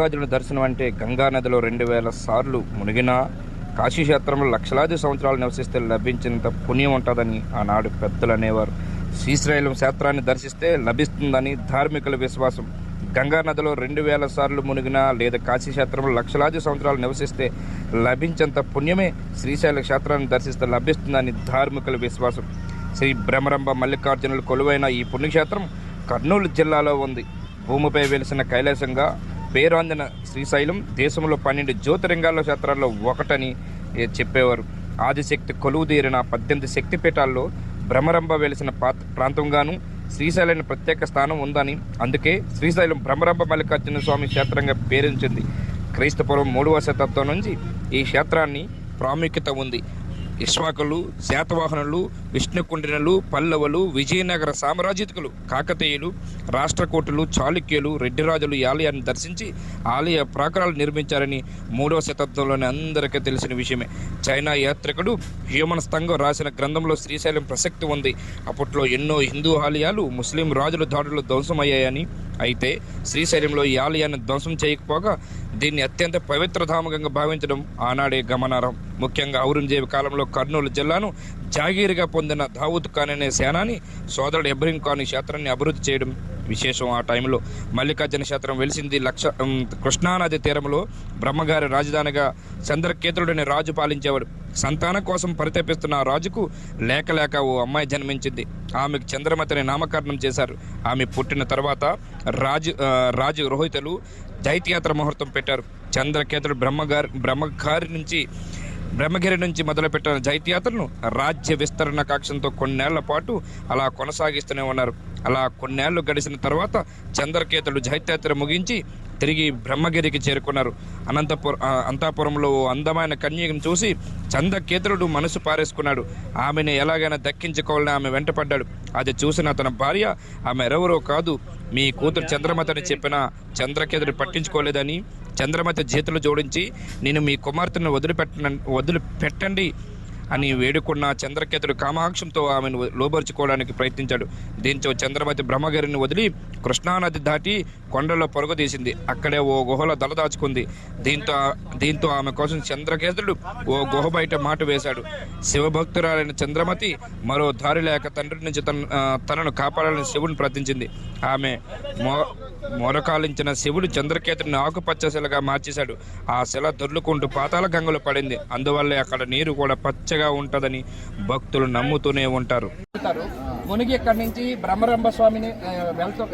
మల్లికార్జున దర్శనం అంటే గంగా నదిలో 2000 సార్లు మునిగినా కాశీక్షేత్రంలో లక్షలాది సంవత్సరాలు నివసిస్తే లభించినంత పుణ్యం ఉంటుందని ఆనాడు పెద్దలు అనేవారు. శ్రీశైలం క్షేత్రాన్ని దర్శిస్తే లభిస్తుందని ధార్మికుల విశ్వాసం. గంగా నదిలో 2000 సార్లు మునిగినా లేదా కాశీక్షేత్రంలో లక్షలాది సంవత్సరాలు నివసిస్తే లభించేంత పుణ్యమే శ్రీశైల క్షేత్రాన్ని దర్శిస్తే లభిస్తుందని ధార్మికుల విశ్వాసం. శ్రీ బ్రహ్మరంభ మల్లికార్జునులు కొలువైన ఈ పుణ్యక్షేత్రం కర్నూలు జిల్లాలో ఉంది. భూమిపై వెలిసిన కైలాసంగా పేరొందిన శ్రీశైలం దేశంలో 12 జ్యోతిర్లింగాల క్షేత్రాల్లో ఒకటని చెప్పేవారు. ఆదిశక్తి కొలువుదీరిన 18 శక్తిపీఠాల్లో బ్రహ్మరంభ వెలిసిన ప్రాంతంగాను శ్రీశైలానికి ప్రత్యేక స్థానం ఉందని, అందుకే శ్రీశైలం బ్రహ్మరంభ మల్లికార్జున స్వామి క్షేత్రంగా పేరించింది. క్రీస్తుపూర్వం 3వ శతాబ్దం నుంచి ఈ క్షేత్రాన్ని ప్రాముఖ్యత ఉంది. ఇక్ష్వాకులు, శాతవాహనులు, విష్ణుకుండినులు, పల్లవులు, విజయనగర సామ్రాజ్యతకులు, కాకతీయులు, రాష్ట్రకూటులు, చాళుక్యులు, రెడ్డిరాజులు ఈ ఆలయాన్ని దర్శించి ఆలయ ప్రాకారాలు నిర్మించారని 3వ శతాబ్దంలోనే అందరికీ తెలిసిన విషయమే. చైనా యాత్రికుడు హ్యూమన్ స్థంగం రాసిన గ్రంథంలో శ్రీశైలం ప్రసక్తి ఉంది. అప్పట్లో ఎన్నో హిందూ ఆలయాలు ముస్లిం రాజుల దాడులు ధ్వంసమయ్యాయని, అయితే శ్రీశైలంలో ఈ ఆలయాన్ని ధ్వంసం చేయకపోగా దీన్ని అత్యంత పవిత్రధామకంగా భావించడం ఆనాడే గమనార్హం. ముఖ్యంగా ఔరంగజేబు కాలంలో కర్నూలు జిల్లాను జాగీరుగా పొందిన దావూద్ ఖాన్ అనే సేనాని సోదరుడు ఇబ్రహీం ఖాన్ ఈ క్షేత్రాన్ని అభివృద్ధి చేయడం విశేషం. ఆ టైంలో మల్లికార్జున క్షేత్రం వెలిసింది కృష్ణానది తీరంలో. బ్రహ్మగారి రాజధానిగా చంద్రకేతుడని రాజు పాలించేవాడు. సంతానం కోసం పరితపిస్తున్న ఆ రాజుకు లేక ఓ అమ్మాయి జన్మించింది. ఆమెకు చంద్రమతిని నామకరణం చేశారు. ఆమె పుట్టిన తర్వాత రాజు రోహితులు జైత్యాత్ర ముహూర్తం పెట్టారు. చంద్రకేతుడు బ్రహ్మగిరి నుంచి మొదలుపెట్టిన జైత్యాత్రను రాజ్య విస్తరణ కాక్షంతో కొన్నేళ్ల పాటు అలా కొనసాగిస్తూనే ఉన్నారు. అలా కొన్నేళ్లు గడిచిన తర్వాత చంద్రకేతుడు జైత్యాత్ర ముగించి తిరిగి బ్రహ్మగిరికి చేరుకున్నారు. అంతాపురంలో అందమైన కన్యను చూసి చంద్రకేతుడు మనసు పారేసుకున్నాడు. ఆమెను ఎలాగైనా దక్కించుకోవాలని ఆమె వెంటపడ్డాడు. అది చూసిన అతని భార్య, ఆమె ఎవరో కాదు, మీ కూతురు చంద్రమతిని చెప్పిన చంద్రకేతుడు పట్టించుకోలేదని చంద్రమతి చేతులు జోడించి నేను మీ కుమార్తెను వదిలిపెట్టండి అని వేడుకున్న చంద్రకేతుడు కామాక్షంతో ఆమెను లోబరుచుకోవడానికి ప్రయత్నించాడు. దీంతో చంద్రమతి బ్రహ్మగిరిని వదిలి కృష్ణానది దాటి కొండలో పరుగు తీసింది. అక్కడే ఓ గుహలో దలదాచుకుంది. దీంతో ఆమె కోసం చంద్రకేతుడు ఓ గుహ బయట మాట వేశాడు. శివభక్తురాలైన చంద్రమతి మరో దారి లేక తండ్రి నుంచి తనను కాపాడాలని శివుని ప్రార్థించింది. ఆమె మొరకాలించిన శివుడు చంద్రకేతుడిని ఆకుపచ్చ శిలగా మార్చేశాడు. ఆ శిల దొర్లుకుంటూ పాతాళ గంగలో పడింది. అందువల్లే అక్కడ నీరు కూడా పచ్చగా ఉంటుందని భక్తులు నమ్ముతూనే ఉంటారు. మునిగి ఎక్కడి నుంచి బ్రహ్మరంభ స్వామిని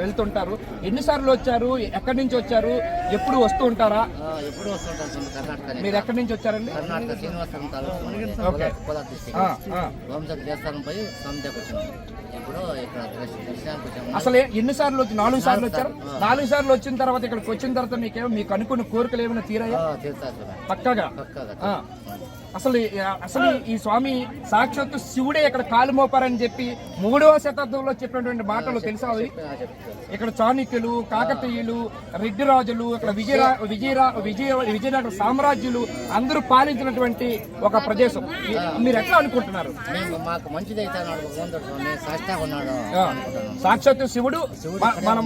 వెళ్తుంటారు. ఎన్నిసార్లు వచ్చారు? ఎక్కడి నుంచి వచ్చారు? ఎప్పుడు వస్తూ ఉంటారా? మీరు ఎక్కడి నుంచి వచ్చారండి? అసలు ఎన్నిసార్లు వచ్చి 4 సార్లు వచ్చారు? 4 సార్లు వచ్చిన తర్వాత ఇక్కడికి వచ్చిన తర్వాత మీకు అనుకున్న కోరికలు ఏమైనా తీరాయా? పక్కగా. అసలు ఈ స్వామి సాక్షాత్తు శివుడే ఇక్కడ కాలు మోపారని చెప్పి 3వ శతాబ్దంలో చెప్పినటువంటి మాటలు తెలుసా? ఇక్కడ చాణక్యులు, కాకతీయులు, రెడ్డి రాజులు, ఇక్కడ విజయనగర సామ్రాజ్యులు అందరూ పాలించినటువంటి ఒక ప్రదేశం. మీరు ఎట్లా అనుకుంటున్నారు? సాక్షాత్తు శివుడు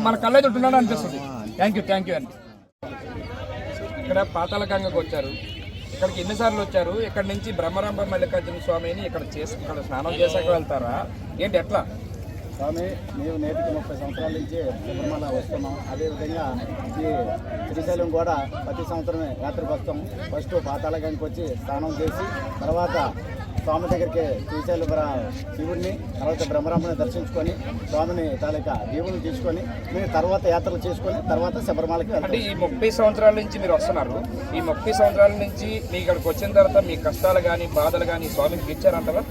మన కళ్ళెదుంటున్నాడు అనిపిస్తుంది. థ్యాంక్ యూ అండి. ఇక్కడ పాతాళ గంగకు వచ్చారు. ఇక్కడికి ఎన్నిసార్లు వచ్చారు? ఇక్కడ నుంచి బ్రహ్మరంభ మల్లికార్జున స్వామిని ఇక్కడ స్నానం చేసాక వెళ్తారా ఏంటి? ఎట్లా స్వామి, మేము నేటికి 30 సంవత్సరాల నుంచి శబరిమల వస్తున్నాం. అదేవిధంగా ఈ శ్రీశైలం కూడా ప్రతి సంవత్సరమే యాత్రకు వస్తాం. ఫస్ట్ పాతాళ గంగకి వచ్చి స్నానం చేసి తర్వాత స్వామి దగ్గరికి శ్రీశైలం శివుడిని తర్వాత బ్రహ్మరాంబని దర్శించుకొని స్వామిని తాలూకా దీవులు తీసుకొని మేము తర్వాత యాత్రలు చేసుకొని తర్వాత శబరిమలకి వెళ్తాం. ఈ 30 సంవత్సరాల నుంచి మీరు వస్తున్నారు. ఈ 30 సంవత్సరాల నుంచి మీ ఇక్కడికి వచ్చిన తర్వాత మీ కష్టాలు కానీ బాధలు కానీ స్వామికి ఇచ్చారంటారా?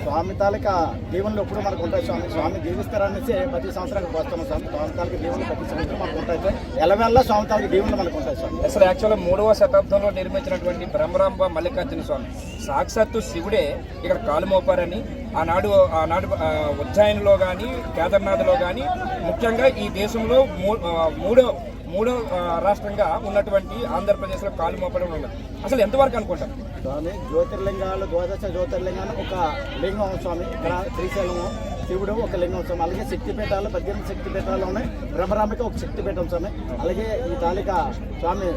స్వామి తాలూకా దీవెనలు ఎప్పుడు మనకు ఉంటాయి. స్వామి దీవిస్తారనేసి ప్రతి సంవత్సరానికి వస్తున్నాం. స్వామి తాలూకా దీవెనలు ప్రతి సంవత్సరం మనకు ఉంటాయి. ఎలవెల్లా స్వామి తాలూకా దీవెనలు మనకు ఉంటాయి. స్వామి అసలు యాక్చువల్గా 3వ శతాబ్దంలో నిర్మించినటువంటి బ్రహ్మరంభ మల్లికార్జున స్వామి సాక్షాత్తు శివుడే ఇక్కడ కాలు మోపారని ఆనాడు ఉజ్జయినిలో కానీ కేదార్నాథ్లో కానీ ముఖ్యంగా ఈ దేశంలో మూడో రాష్ట్రంగా ఉన్నటువంటి ఆంధ్రప్రదేశ్లో కాలు మోపడం ఉన్నది. అసలు ఎంతవరకు అనుకుంటాం? స్వామి జ్యోతిర్లింగాలు 12 జ్యోతిర్లింగాలు ఒక లింగం స్వామి ఇక్కడ శ్రీశైలము శివుడు ఒక లింగం స్వామి. అలాగే శక్తిపీఠాలు 18 శక్తిపీఠాలు ఉన్నాయి. బ్రహ్మరాంబిక ఒక శక్తిపీఠం స్వామి. అలాగే ఈ తాలూకా స్వామి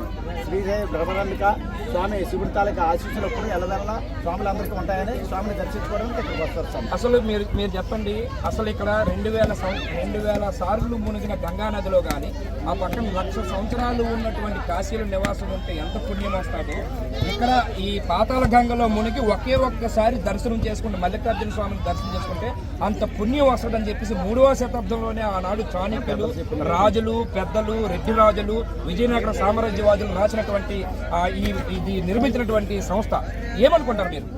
శ్రీదేవి బ్రహ్మరాంబిక స్వామి శివుడి తాలూకా ఆశీస్సులు ఎప్పుడు ఎల్లవెల్ల స్వాములందరికీ ఉంటాయని స్వామిని దర్శించుకోవడానికి ఇక్కడికి వస్తారు స్వామి. అసలు మీరు చెప్పండి, అసలు ఇక్కడ 2000 సార్లు మునిగిన గంగా నదిలో కానీ ఆ పక్కన 1,00,000 సంవత్సరాలు ఉన్నటువంటి కాశీలో నివాసం ఉంటే ఎంత పుణ్యం వస్తాడో, ఇక్కడ ఈ పాతాళ గంగలో మునిగి ఒక్కసారి దర్శనం చేసుకుంటే మల్లికార్జున స్వామిని దర్శనం చేసుకుంటే అంత పుణ్యం వస్తుందని చెప్పేసి 3వ శతాబ్దంలోనే ఆనాడు చాణక్యులు, రాజులు, పెద్దలు, రెడ్డి రాజులు, విజయనగర సామ్రాజ్యవాదులు రాసినటువంటి ఇది నిర్మించినటువంటి సంస్థ. ఏమనుకుంటారు మీరు?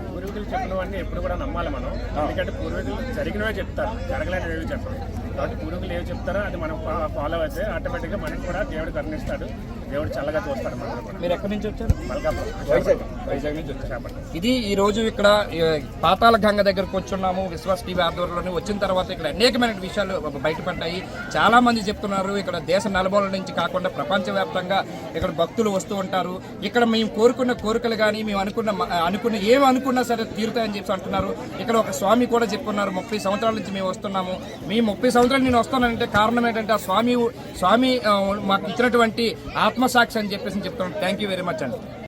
పూర్వీకులు చెప్పినవన్నీ ఎప్పుడు కూడా నమ్మాలి మనం. ఎందుకంటే పూర్వీకులు జరిగినవే చెప్తారు, జరగలేనివి ఏవి చెప్పరు. కాబట్టి పూర్వీకులు ఏవి చెప్తారో అది మనం ఫాలో అయితే ఆటోమేటిక్గా మనకు కూడా దేవుడు కరుణిస్తాడు, దేవుడు చల్లగా చూస్తాడు. మనం కూడా. మీరు ఎక్కడి నుంచి వచ్చారు? మల్కాపురం, వైజాగ్ నుంచి వచ్చారు. ఇది ఈ రోజు ఇక్కడ పాతాళ గంగ దగ్గరకు వచ్చున్నాము. విశ్వాస్ టీవీ ఆధ్వర్యంలోనే వచ్చిన తర్వాత ఇక్కడ అనేకమైన విషయాలు బయటపడ్డాయి. చాలా మంది చెప్తున్నారు ఇక్కడ దేశ నలుమూలల నుంచి కాకుండా ప్రపంచవ్యాప్తంగా ఇక్కడ భక్తులు వస్తూ ఉంటారు. ఇక్కడ మేము కోరుకున్న కోరికలు కానీ మేము అనుకున్న ఏమి అనుకున్నా సరే తీరుతాయని చెప్పి అంటున్నారు. ఇక్కడ ఒక స్వామి కూడా చెప్పుకున్నారు 30 సంవత్సరాల నుంచి మేము వస్తున్నాము. మీ 30 సంవత్సరాలు నేను వస్తానంటే కారణం ఏంటంటే ఆ స్వామి మాకు ఇచ్చినటువంటి ఆత్మసాక్షి అని చెప్పేసి చెప్తున్నాను. థ్యాంక్ యూ వెరీ మచ్ అండి.